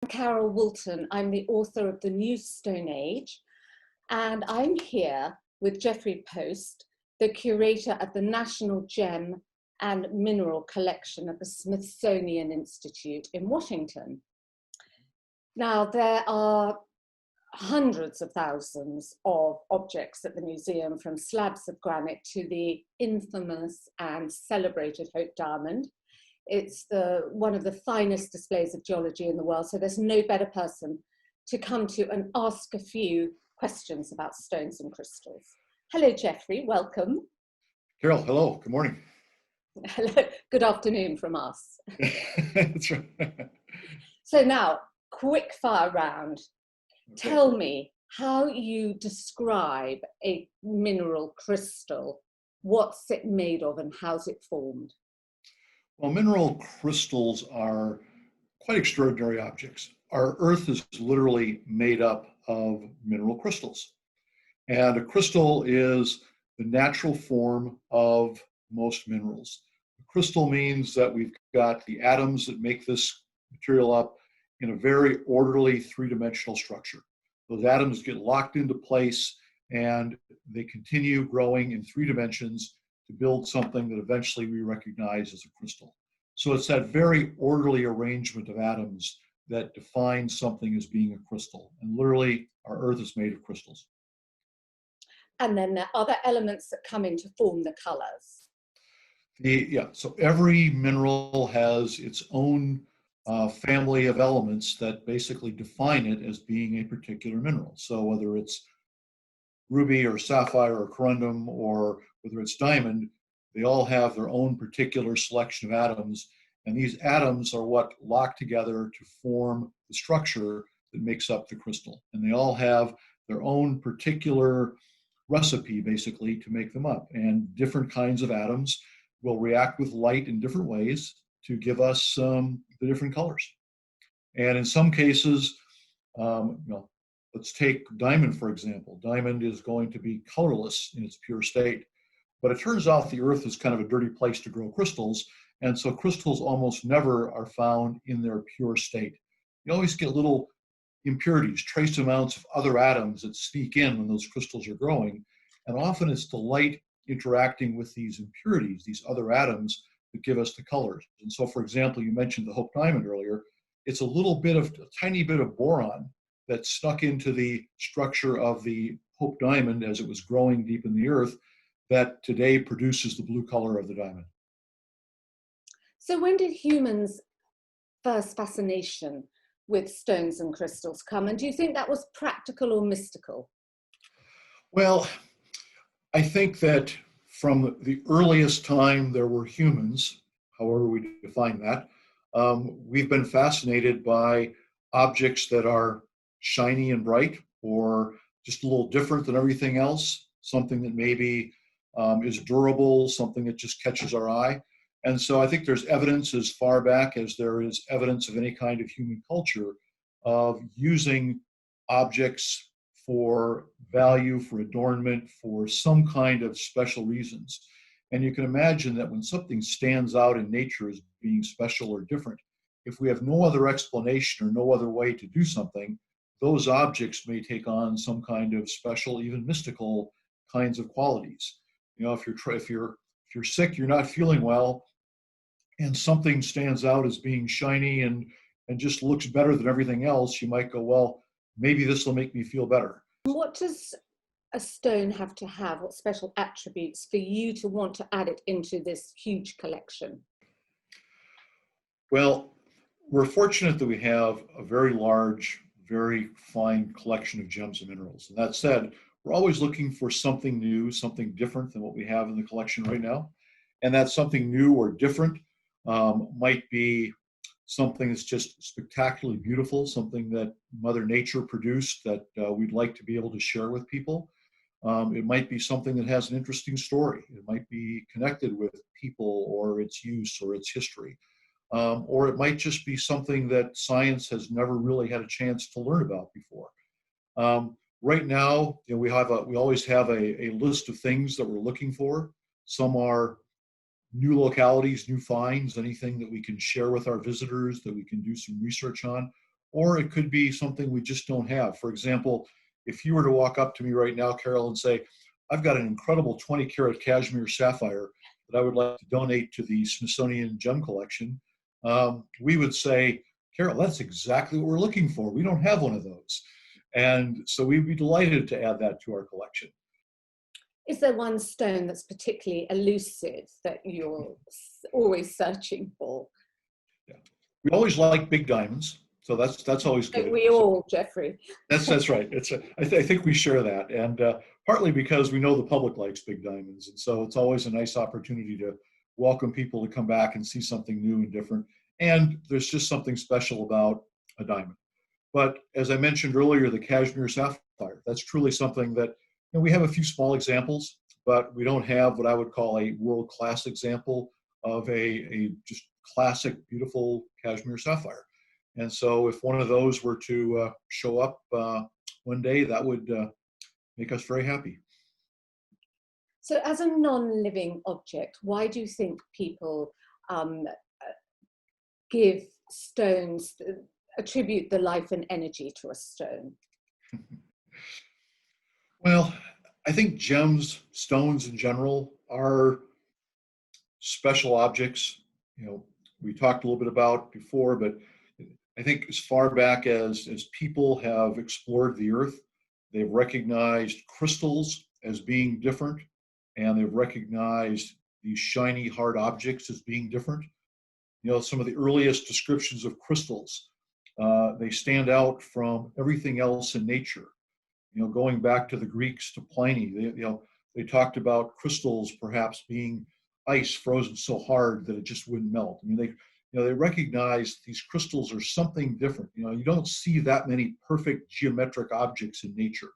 Carol Woolton. I'm the author of The New Stone Age, and I'm here with Geoffrey Post, the curator at the National Gem and Mineral Collection at the Smithsonian Institute in Washington. Now, there are hundreds of thousands of objects at the museum, from slabs of granite to the infamous and celebrated Hope Diamond. It's one of the finest displays of geology in the world, so there's no better person to come to and ask a few questions about stones and crystals. Hello, Geoffrey, welcome. Carol, hello, good morning. Hello, good afternoon from us. That's right. So now, quick fire round. Okay. Tell me how you describe a mineral crystal. What's it made of and how's it formed? Well, mineral crystals are quite extraordinary objects. Our Earth is literally made up of mineral crystals. And a crystal is the natural form of most minerals. A crystal means that we've got the atoms that make this material up in a very orderly three-dimensional structure. Those atoms get locked into place and they continue growing in 3 dimensions to build something that eventually we recognize as a crystal. So it's that very orderly arrangement of atoms that defines something as being a crystal. And literally, our Earth is made of crystals. And then there are other elements that come in to form the colors. So every mineral has its own family of elements that basically define it as being a particular mineral. So whether it's ruby or sapphire or corundum, or whether it's diamond, they all have their own particular selection of atoms. And these atoms are what lock together to form the structure that makes up the crystal. And they all have their own particular recipe, basically, to make them up. And different kinds of atoms will react with light in different ways to give us the different colors. And in some cases, let's take diamond, for example. Diamond is going to be colorless in its pure state. But it turns out the Earth is kind of a dirty place to grow crystals. And so crystals almost never are found in their pure state. You always get little impurities, trace amounts of other atoms that sneak in when those crystals are growing. And often it's the light interacting with these impurities, these other atoms, that give us the colors. And so, for example, you mentioned the Hope Diamond earlier. It's a tiny bit of boron that snuck into the structure of the Hope Diamond as it was growing deep in the Earth that today produces the blue color of the diamond. So when did humans' first fascination with stones and crystals come? And do you think that was practical or mystical? Well, I think that from the earliest time there were humans, however we define that, we've been fascinated by objects that are shiny and bright, or just a little different than everything else, something that maybe is durable, something that just catches our eye. And so I think there's evidence as far back as there is evidence of any kind of human culture of using objects for value, for adornment, for some kind of special reasons. And you can imagine that when something stands out in nature as being special or different, if we have no other explanation or no other way to do something, those objects may take on some kind of special, even mystical kinds of qualities. You know, if you're sick, you're not feeling well, and something stands out as being shiny and just looks better than everything else, you might go, well, maybe this will make me feel better. What does a stone have to have? What special attributes for you to want to add it into this huge collection? Well, we're fortunate that we have a very large, very fine collection of gems and minerals. And that said, we're always looking for something new, something different than what we have in the collection right now. And that something new or different might be something that's just spectacularly beautiful, something that Mother Nature produced that we'd like to be able to share with people. It might be something that has an interesting story. It might be connected with people or its use or its history. Or it might just be something that science has never really had a chance to learn about before. Right now, you know, we always have a list of things that we're looking for. Some are new localities, new finds, anything that we can share with our visitors that we can do some research on. or it could be something we just don't have. For example, if you were to walk up to me right now, Carol, and say, I've got an incredible 20-carat cashmere sapphire that I would like to donate to the Smithsonian Gem Collection, we would say, Carol, that's exactly what we're looking for. We don't have one of those. And so we'd be delighted to add that to our collection. Is there one stone that's particularly elusive that you're always searching for? Yeah. We always like big diamonds, so that's always good. We all, Jeffrey. That's right. I think we share that, and partly because we know the public likes big diamonds, and so it's always a nice opportunity to welcome people to come back and see something new and different. And there's just something special about a diamond. But as I mentioned earlier, the cashmere sapphire, that's truly something that, we have a few small examples, but we don't have what I would call a world-class example of a just classic, beautiful cashmere sapphire. And so if one of those were to show up one day, that would make us very happy. So as a non-living object, why do you think people give stones, attribute the life and energy to a stone? Well, I think gems, stones in general, are special objects. We talked a little bit about before, but I think as far back as people have explored the earth, they've recognized crystals as being different, and they've recognized these shiny, hard objects as being different. Some of the earliest descriptions of crystals, they stand out from everything else in nature. Going back to the Greeks, to Pliny, they talked about crystals perhaps being ice frozen so hard that it just wouldn't melt. They recognize these crystals are something different. You don't see that many perfect geometric objects in nature.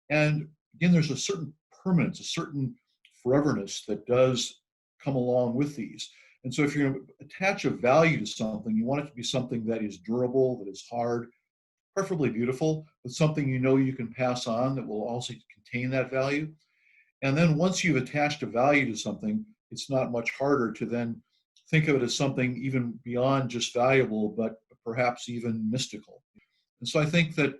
And again, there's a certain permanence, a certain foreverness that does come along with these. And so if you're going to attach a value to something, you want it to be something that is durable, that is hard, preferably beautiful, but something you can pass on that will also contain that value. And then once you've attached a value to something, it's not much harder to then think of it as something even beyond just valuable, but perhaps even mystical. And so I think that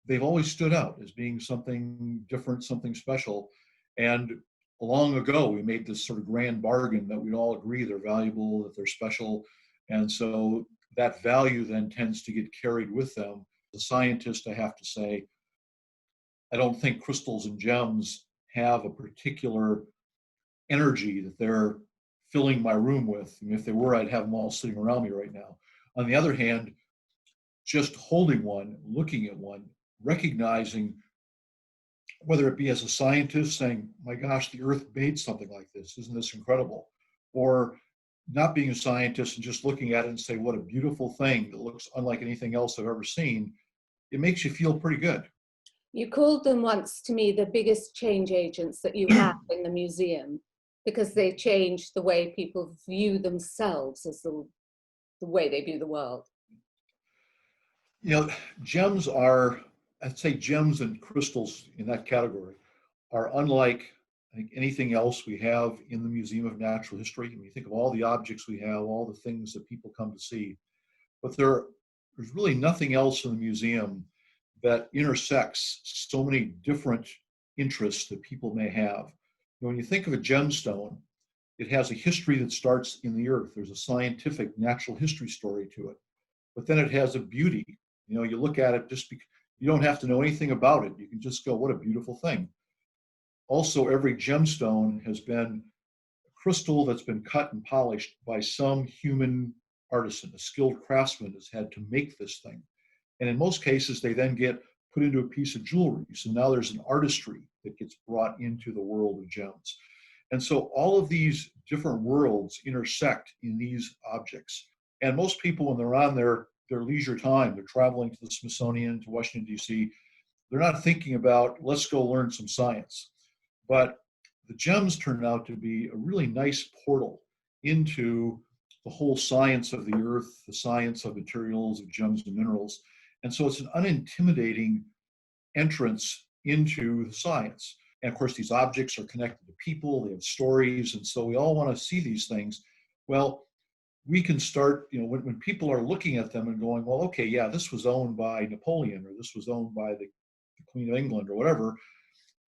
they've always stood out as being something different, something special. And long ago, we made this sort of grand bargain that we'd all agree they're valuable, that they're special. And so that value then tends to get carried with them. As a scientist, I have to say, I don't think crystals and gems have a particular energy that they're filling my room with. If they were, I'd have them all sitting around me right now. On the other hand, just holding one, looking at one, recognizing, whether it be as a scientist saying, my gosh, the earth made something like this, isn't this incredible? Or not being a scientist and just looking at it and say, what a beautiful thing that looks unlike anything else I've ever seen, it makes you feel pretty good. You called them once to me the biggest change agents that you have in the museum, because they change the way people view themselves as the way they view the world. Gems are, I'd say gems and crystals in that category are unlike, I think, anything else we have in the Museum of Natural History. When you think of all the objects we have, all the things that people come to see, but there's really nothing else in the museum that intersects so many different interests that people may have. When you think of a gemstone, it has a history that starts in the earth. There's a scientific natural history story to it, but then it has a beauty. You look at it just because you don't have to know anything about it. You can just go, what a beautiful thing. Also, every gemstone has been a crystal that's been cut and polished by some human artisan. A skilled craftsman has had to make this thing. And in most cases, they then get put into a piece of jewelry. So now there's an artistry that gets brought into the world of gems. And so all of these different worlds intersect in these objects. And most people, when they're on their leisure time, they're traveling to the Smithsonian, to Washington, D.C., they're not thinking about, let's go learn some science. But the gems turn out to be a really nice portal into the whole science of the earth, the science of materials, of gems and minerals. And so it's an unintimidating entrance into the science. And of course, these objects are connected to people, they have stories, and so we all want to see these things. Well, we can start, when people are looking at them and going, well, okay, yeah, this was owned by Napoleon, or this was owned by the Queen of England, or whatever,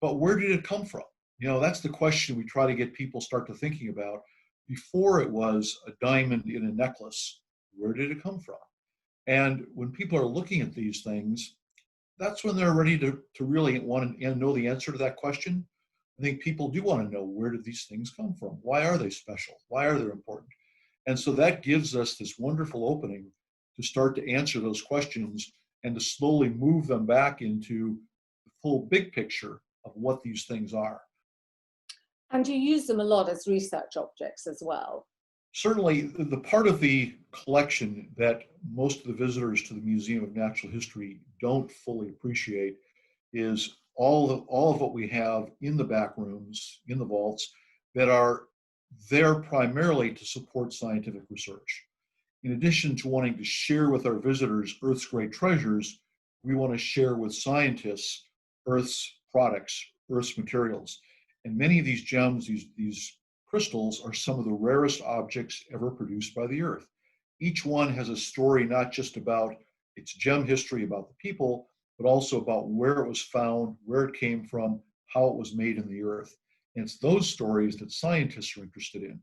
but where did it come from? That's the question we try to get people start to thinking about. Before it was a diamond in a necklace, where did it come from? And when people are looking at these things, that's when they're ready to really want to know the answer to that question. I think people do want to know, where did these things come from? Why are they special? Why are they important? And so that gives us this wonderful opening to start to answer those questions and to slowly move them back into the full big picture of what these things are. And you use them a lot as research objects as well. Certainly, the part of the collection that most of the visitors to the Museum of Natural History don't fully appreciate is all of what we have in the back rooms, in the vaults, that are there primarily to support scientific research. In addition to wanting to share with our visitors Earth's great treasures, we want to share with scientists Earth's products, Earth's materials. And many of these gems, these crystals, are some of the rarest objects ever produced by the Earth. Each one has a story not just about its gem history, about the people, but also about where it was found, where it came from, how it was made in the Earth. And it's those stories that scientists are interested in.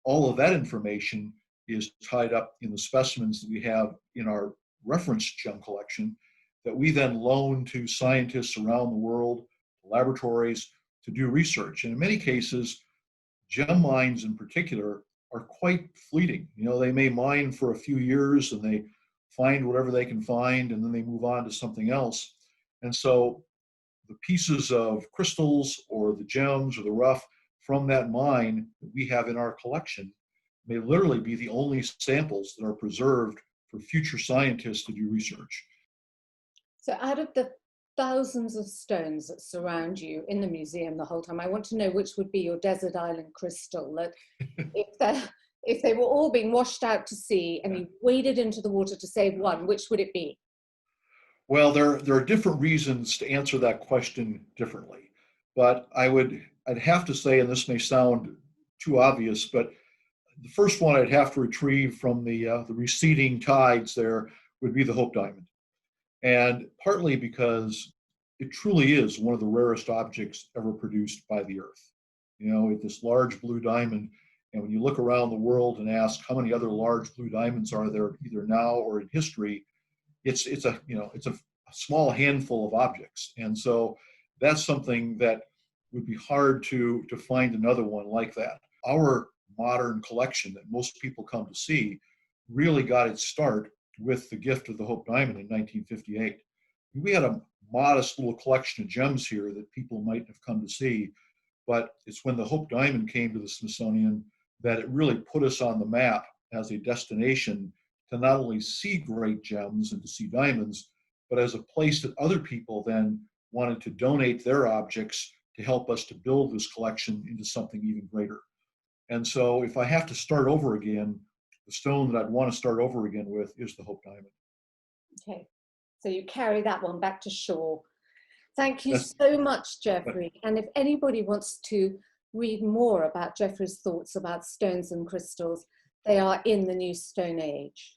All of that information is tied up in the specimens that we have in our reference gem collection that we then loan to scientists around the world, laboratories, to do research. And in many cases, gem mines in particular are quite fleeting. They may mine for a few years and they find whatever they can find, and then they move on to something else. And so the pieces of crystals or the gems or the rough from that mine that we have in our collection may literally be the only samples that are preserved for future scientists to do research. So out of the thousands of stones that surround you in the museum the whole time, I want to know which would be your desert island crystal, that if they were all being washed out to sea and you waded into the water to save one, which would it be? Well, there are different reasons to answer that question differently, but I'd have to say, and this may sound too obvious, but the first one I'd have to retrieve from the receding tides there would be the Hope Diamond. And partly because it truly is one of the rarest objects ever produced by the Earth. This large blue diamond, and when you look around the world and ask how many other large blue diamonds are there either now or in history, it's a small handful of objects. And so that's something that would be hard to find another one like that. Our modern collection that most people come to see really got its start with the gift of the Hope Diamond in 1958. We had a modest little collection of gems here that people might have come to see, but it's when the Hope Diamond came to the Smithsonian that it really put us on the map as a destination to not only see great gems and to see diamonds, but as a place that other people then wanted to donate their objects to help us to build this collection into something even greater. And so if I have to start over again, the stone that I'd want to start over again with is the Hope Diamond. Okay, so you carry that one back to shore. Thank you so much, Jeffrey. And if anybody wants to read more about Jeffrey's thoughts about stones and crystals, they are in the New Stone Age.